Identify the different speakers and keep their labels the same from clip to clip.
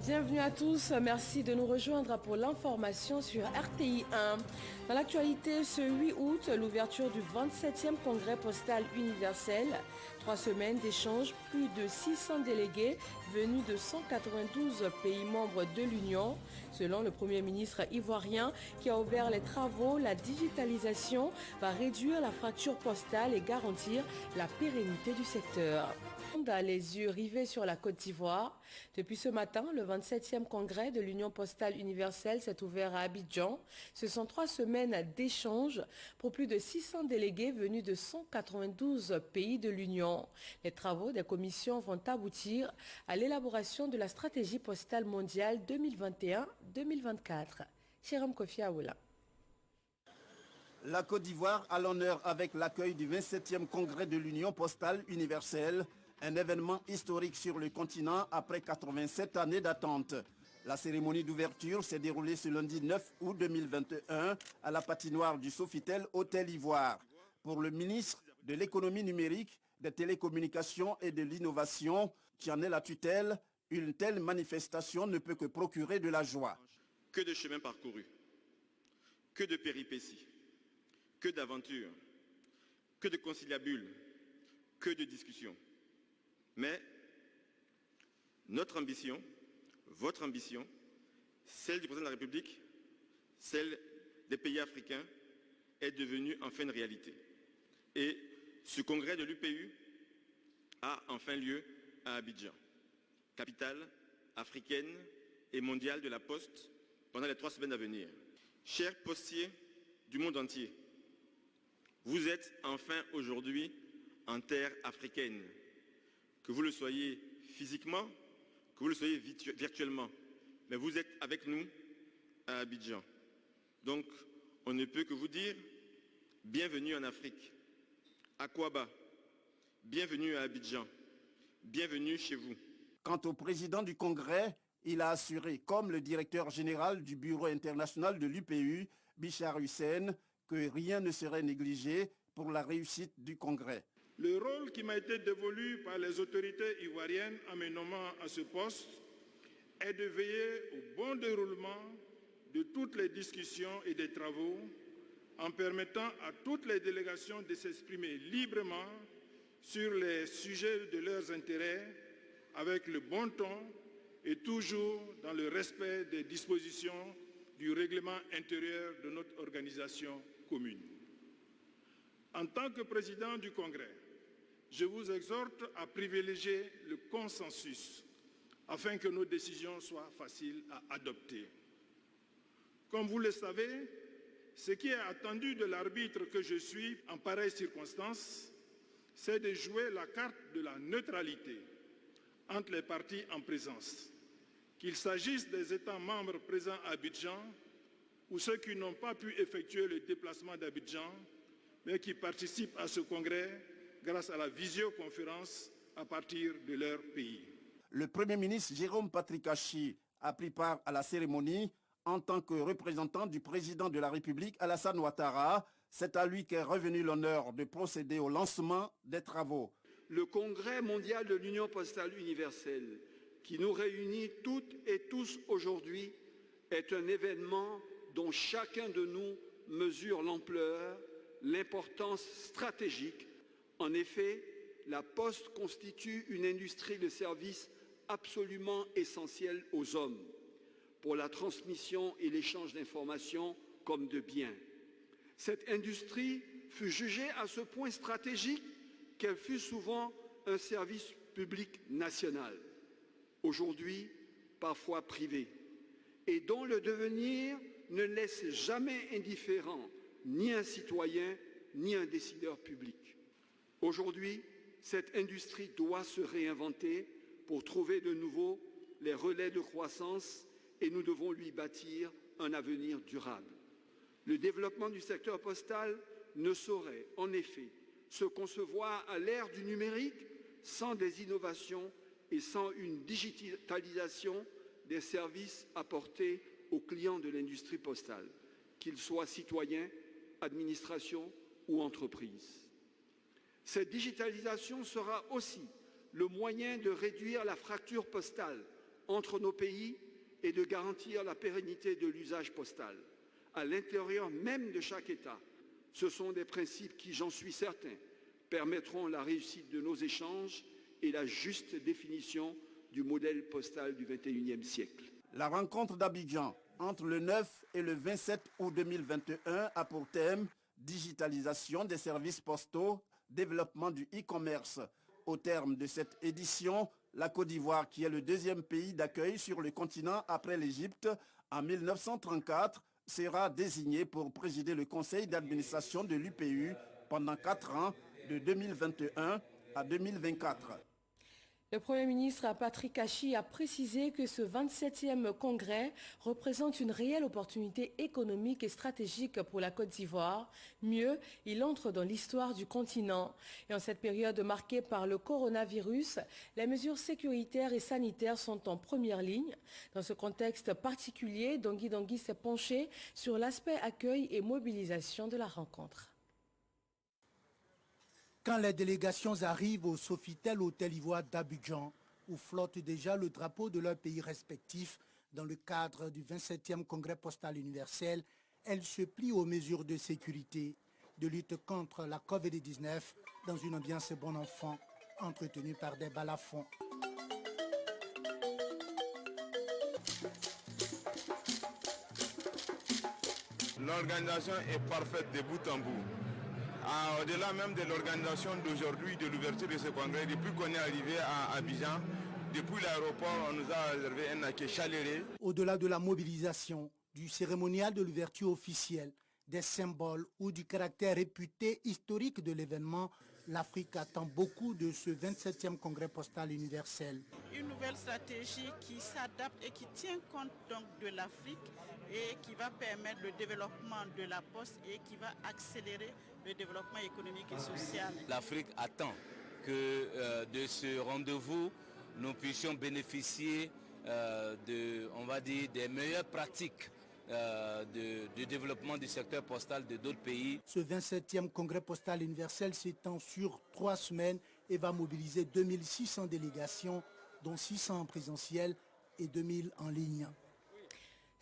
Speaker 1: Bienvenue à tous, merci de nous rejoindre pour l'information sur RTI 1. Dans l'actualité, ce 8 août, l'ouverture du 27e congrès postal universel. 3 semaines d'échanges, plus de 600 délégués venus de 192 pays membres de l'Union. Selon le Premier ministre ivoirien qui a ouvert les travaux, la digitalisation va réduire la fracture postale et garantir la pérennité du secteur. On a les yeux rivés sur la Côte d'Ivoire. Depuis ce matin, le 27e congrès de l'Union postale universelle s'est ouvert à Abidjan. Ce sont 3 semaines d'échanges pour plus de 600 délégués venus de 192 pays de l'Union. Les travaux des commissions vont aboutir à l'élaboration de la stratégie postale mondiale 2021-2024. Jérôme Kofi Aoula.
Speaker 2: La Côte d'Ivoire a l'honneur avec l'accueil du 27e congrès de l'Union postale universelle, un événement historique sur le continent après 87 années d'attente. La cérémonie d'ouverture s'est déroulée ce lundi 9 août 2021 à la patinoire du Sofitel Hôtel Ivoire. Pour le ministre de l'économie numérique, des télécommunications et de l'innovation, qui en est la tutelle, une telle manifestation ne peut que procurer de la joie.
Speaker 3: Que de chemins parcourus, que de péripéties, que d'aventures, que de conciliabules, que de discussions. Mais notre ambition, votre ambition, celle du président de la République, celle des pays africains, est devenue enfin une réalité. Et ce congrès de l'UPU a enfin lieu à Abidjan, capitale africaine et mondiale de la Poste, pendant les 3 semaines à venir. Chers postiers du monde entier, vous êtes enfin aujourd'hui en terre africaine. Que vous le soyez physiquement, que vous le soyez virtuellement, mais vous êtes avec nous à Abidjan. Donc, on ne peut que vous dire bienvenue en Afrique. Akouaba, bienvenue à Abidjan, bienvenue chez vous.
Speaker 2: Quant au président du Congrès, il a assuré, comme le directeur général du Bureau international de l'UPU, Bichar Hussein, que rien ne serait négligé pour la réussite du Congrès.
Speaker 4: Le rôle qui m'a été dévolu par les autorités ivoiriennes en me nommant à ce poste est de veiller au bon déroulement de toutes les discussions et des travaux en permettant à toutes les délégations de s'exprimer librement sur les sujets de leurs intérêts avec le bon ton et toujours dans le respect des dispositions du règlement intérieur de notre organisation commune. En tant que président du Congrès, je vous exhorte à privilégier le consensus afin que nos décisions soient faciles à adopter. Comme vous le savez, ce qui est attendu de l'arbitre que je suis en pareille circonstance, c'est de jouer la carte de la neutralité entre les parties en présence, qu'il s'agisse des États membres présents à Abidjan ou ceux qui n'ont pas pu effectuer le déplacement d'Abidjan, mais qui participent à ce congrès grâce à la visioconférence à partir de leur pays.
Speaker 2: Le Premier ministre Jérôme Patrick Achi a pris part à la cérémonie en tant que représentant du président de la République Alassane Ouattara. C'est à lui qu'est revenu l'honneur de procéder au lancement des travaux.
Speaker 5: Le Congrès mondial de l'Union postale universelle, qui nous réunit toutes et tous aujourd'hui, est un événement dont chacun de nous mesure l'ampleur, l'importance stratégique. En effet, la Poste constitue une industrie de services absolument essentielle aux hommes, pour la transmission et l'échange d'informations comme de biens. Cette industrie fut jugée à ce point stratégique qu'elle fut souvent un service public national, aujourd'hui parfois privé, et dont le devenir ne laisse jamais indifférent ni un citoyen ni un décideur public. Aujourd'hui, cette industrie doit se réinventer pour trouver de nouveau les relais de croissance et nous devons lui bâtir un avenir durable. Le développement du secteur postal ne saurait, en effet, se concevoir à l'ère du numérique sans des innovations et sans une digitalisation des services apportés aux clients de l'industrie postale, qu'ils soient citoyens, administrations ou entreprises. Cette digitalisation sera aussi le moyen de réduire la fracture postale entre nos pays et de garantir la pérennité de l'usage postal à l'intérieur même de chaque État. Ce sont des principes qui, j'en suis certain, permettront la réussite de nos échanges et la juste définition du modèle postal du XXIe siècle.
Speaker 2: La rencontre d'Abidjan entre le 9 et le 27 août 2021 a pour thème digitalisation des services postaux, développement du e-commerce. Au terme de cette édition, la Côte d'Ivoire, qui est le deuxième pays d'accueil sur le continent après l'Égypte en 1934, sera désignée pour présider le conseil d'administration de l'UPU pendant 4 ans, de 2021 à 2024.
Speaker 1: Le Premier ministre Patrick Achi a précisé que ce 27e congrès représente une réelle opportunité économique et stratégique pour la Côte d'Ivoire. Mieux, il entre dans l'histoire du continent. Et en cette période marquée par le coronavirus, les mesures sécuritaires et sanitaires sont en première ligne. Dans ce contexte particulier, Dongui Dongui s'est penché sur l'aspect accueil et mobilisation de la rencontre.
Speaker 6: Quand les délégations arrivent au Sofitel Hôtel Ivoire d'Abidjan, où flotte déjà le drapeau de leurs pays respectifs dans le cadre du 27e Congrès postal universel, elles se plient aux mesures de sécurité, de lutte contre la Covid-19 dans une ambiance bon enfant, entretenue par des balafons.
Speaker 7: L'organisation est parfaite de bout en bout. Au-delà même de l'organisation d'aujourd'hui, de l'ouverture de ce congrès, depuis qu'on est arrivé à Abidjan, depuis l'aéroport, on nous a réservé un accueil chaleureux.
Speaker 6: Au-delà de la mobilisation, du cérémonial de l'ouverture officielle, des symboles ou du caractère réputé historique de l'événement, l'Afrique attend beaucoup de ce 27e Congrès postal universel.
Speaker 8: Une nouvelle stratégie qui s'adapte et qui tient compte donc de l'Afrique et qui va permettre le développement de la poste et qui va accélérer le développement économique et social.
Speaker 9: L'Afrique attend que de ce rendez-vous, nous puissions bénéficier des meilleures pratiques de développement du secteur postal de d'autres pays.
Speaker 6: Ce 27e Congrès postal universel s'étend sur 3 semaines et va mobiliser 2600 délégations, dont 600 en présentiel et 2000 en ligne.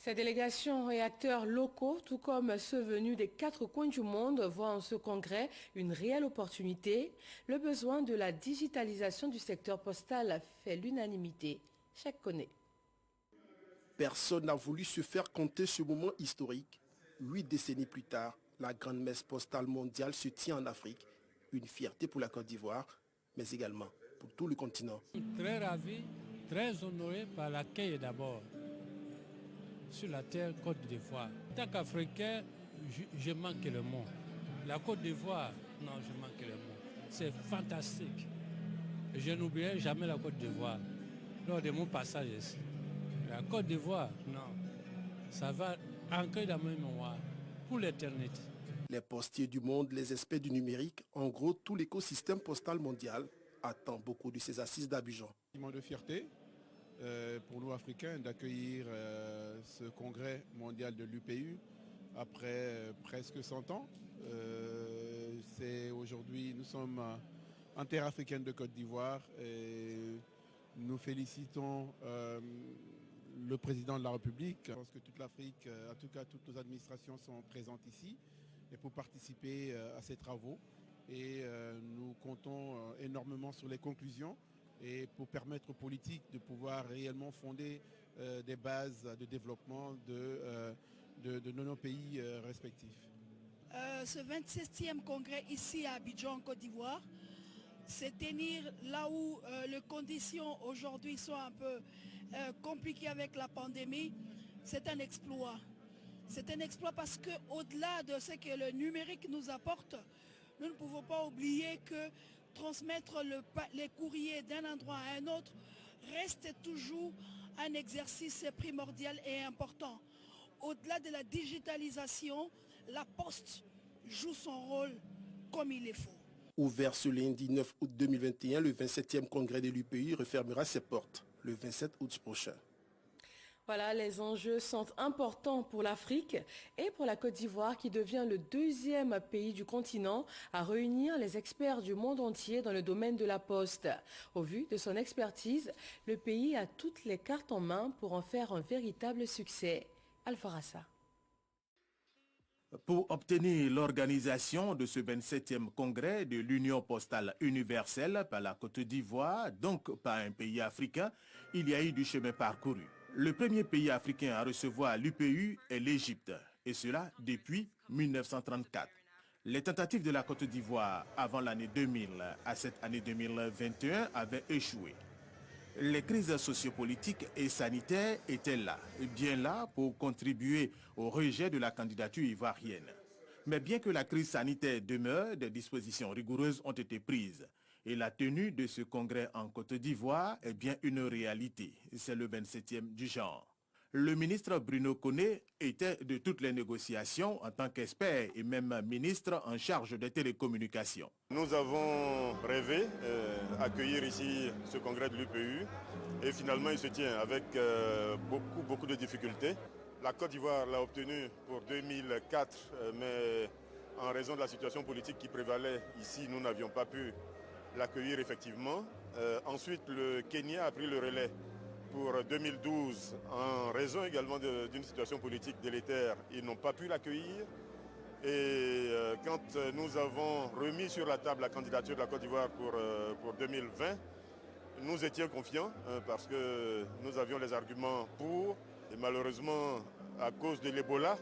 Speaker 1: Ces délégations et acteurs locaux, tout comme ceux venus des 4 coins du monde, voient en ce congrès une réelle opportunité. Le besoin de la digitalisation du secteur postal fait l'unanimité. Chacun connaît.
Speaker 10: Personne n'a voulu se faire compter ce moment historique. 8 décennies plus tard, la grande messe postale mondiale se tient en Afrique. Une fierté pour la Côte d'Ivoire, mais également pour tout le continent.
Speaker 11: Je suis très ravi, très honoré par l'accueil d'abord sur la terre Côte d'Ivoire. En tant qu'Africain, je manque le mot. La Côte d'Ivoire, non, je manque le mot. C'est fantastique. Je n'oublierai jamais la Côte d'Ivoire lors de mon passage ici. La Côte d'Ivoire, non, ça va ancrer dans ma mémoire pour l'éternité.
Speaker 10: Les postiers du monde, les experts du numérique, en gros, tout l'écosystème postal mondial attend beaucoup de ces assises d'Abidjan.
Speaker 12: Un moment de fierté pour nous Africains d'accueillir ce congrès mondial de l'UPU après presque 100 ans. Aujourd'hui, nous sommes en terre africaine de Côte d'Ivoire et nous félicitons le président de la République. Je pense que toute l'Afrique, en tout cas toutes nos administrations sont présentes ici et pour participer à ces travaux. Et nous comptons énormément sur les conclusions et pour permettre aux politiques de pouvoir réellement fonder des bases de développement de nos pays respectifs.
Speaker 13: Ce 27e congrès ici à Abidjan, en Côte d'Ivoire, c'est tenir là où les conditions aujourd'hui sont un peu compliquées avec la pandémie. C'est un exploit. C'est un exploit parce qu'au-delà de ce que le numérique nous apporte, nous ne pouvons pas oublier que transmettre les courriers d'un endroit à un autre reste toujours un exercice primordial et important. Au-delà de la digitalisation, la poste joue son rôle comme il est faut.
Speaker 10: Ouvert ce lundi 9 août 2021, le 27e congrès de l'UPI refermera ses portes le 27 août prochain.
Speaker 1: Voilà, les enjeux sont importants pour l'Afrique et pour la Côte d'Ivoire qui devient le deuxième pays du continent à réunir les experts du monde entier dans le domaine de la poste. Au vu de son expertise, le pays a toutes les cartes en main pour en faire un véritable succès. Alpha Rassa.
Speaker 14: Pour obtenir l'organisation de ce 27e congrès de l'Union postale universelle par la Côte d'Ivoire, donc par un pays africain, il y a eu du chemin parcouru. Le premier pays africain à recevoir l'UPU est l'Égypte, et cela depuis 1934. Les tentatives de la Côte d'Ivoire avant l'année 2000 à cette année 2021 avaient échoué. Les crises sociopolitiques et sanitaires étaient là, bien là pour contribuer au rejet de la candidature ivoirienne. Mais bien que la crise sanitaire demeure, des dispositions rigoureuses ont été prises. Et la tenue de ce congrès en Côte d'Ivoire est bien une réalité. C'est le 27e du genre. Le ministre Bruno Koné était de toutes les négociations en tant qu'expert et même ministre en charge des télécommunications.
Speaker 15: Nous avons rêvé d'accueillir ici ce congrès de l'UPU et finalement il se tient avec beaucoup de difficultés. La Côte d'Ivoire l'a obtenu pour 2004, mais en raison de la situation politique qui prévalait ici, nous n'avions pas pu l'accueillir effectivement. Ensuite, le Kenya a pris le relais pour 2012, en raison également d'une situation politique délétère, ils n'ont pas pu l'accueillir. Et quand nous avons remis sur la table la candidature de la Côte d'Ivoire pour 2020, nous étions confiants parce que nous avions les arguments pour. Et malheureusement, à cause de l'Ebola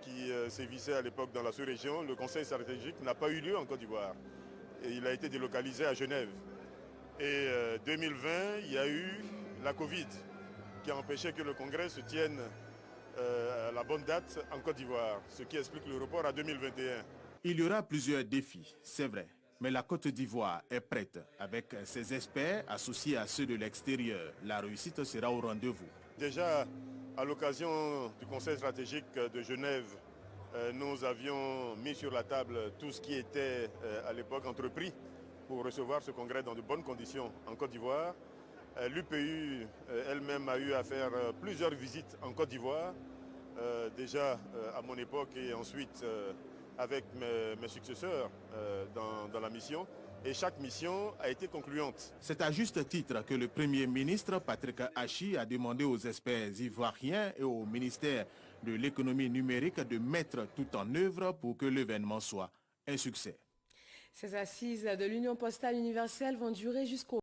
Speaker 15: qui sévissait à l'époque dans la sous-région, le conseil stratégique n'a pas eu lieu en Côte d'Ivoire. Et il a été délocalisé à Genève. Et 2020, il y a eu la Covid qui a empêché que le congrès se tienne à la bonne date en Côte d'Ivoire, ce qui explique le report à 2021.
Speaker 14: Il y aura plusieurs défis, c'est vrai, mais la Côte d'Ivoire est prête avec ses experts associés à ceux de l'extérieur. La réussite sera au rendez-vous.
Speaker 15: Déjà, à l'occasion du Conseil stratégique de Genève, nous avions mis sur la table tout ce qui était à l'époque entrepris pour recevoir ce congrès dans de bonnes conditions en Côte d'Ivoire. L'UPU elle-même a eu à faire plusieurs visites en Côte d'Ivoire, déjà à mon époque et ensuite avec mes successeurs dans la mission. Et chaque mission a été concluante.
Speaker 14: C'est à juste titre que le Premier ministre Patrick Hachi a demandé aux experts ivoiriens et au ministère de l'économie numérique de mettre tout en œuvre pour que l'événement soit un succès.
Speaker 1: Ces assises de l'Union postale universelle vont durer jusqu'au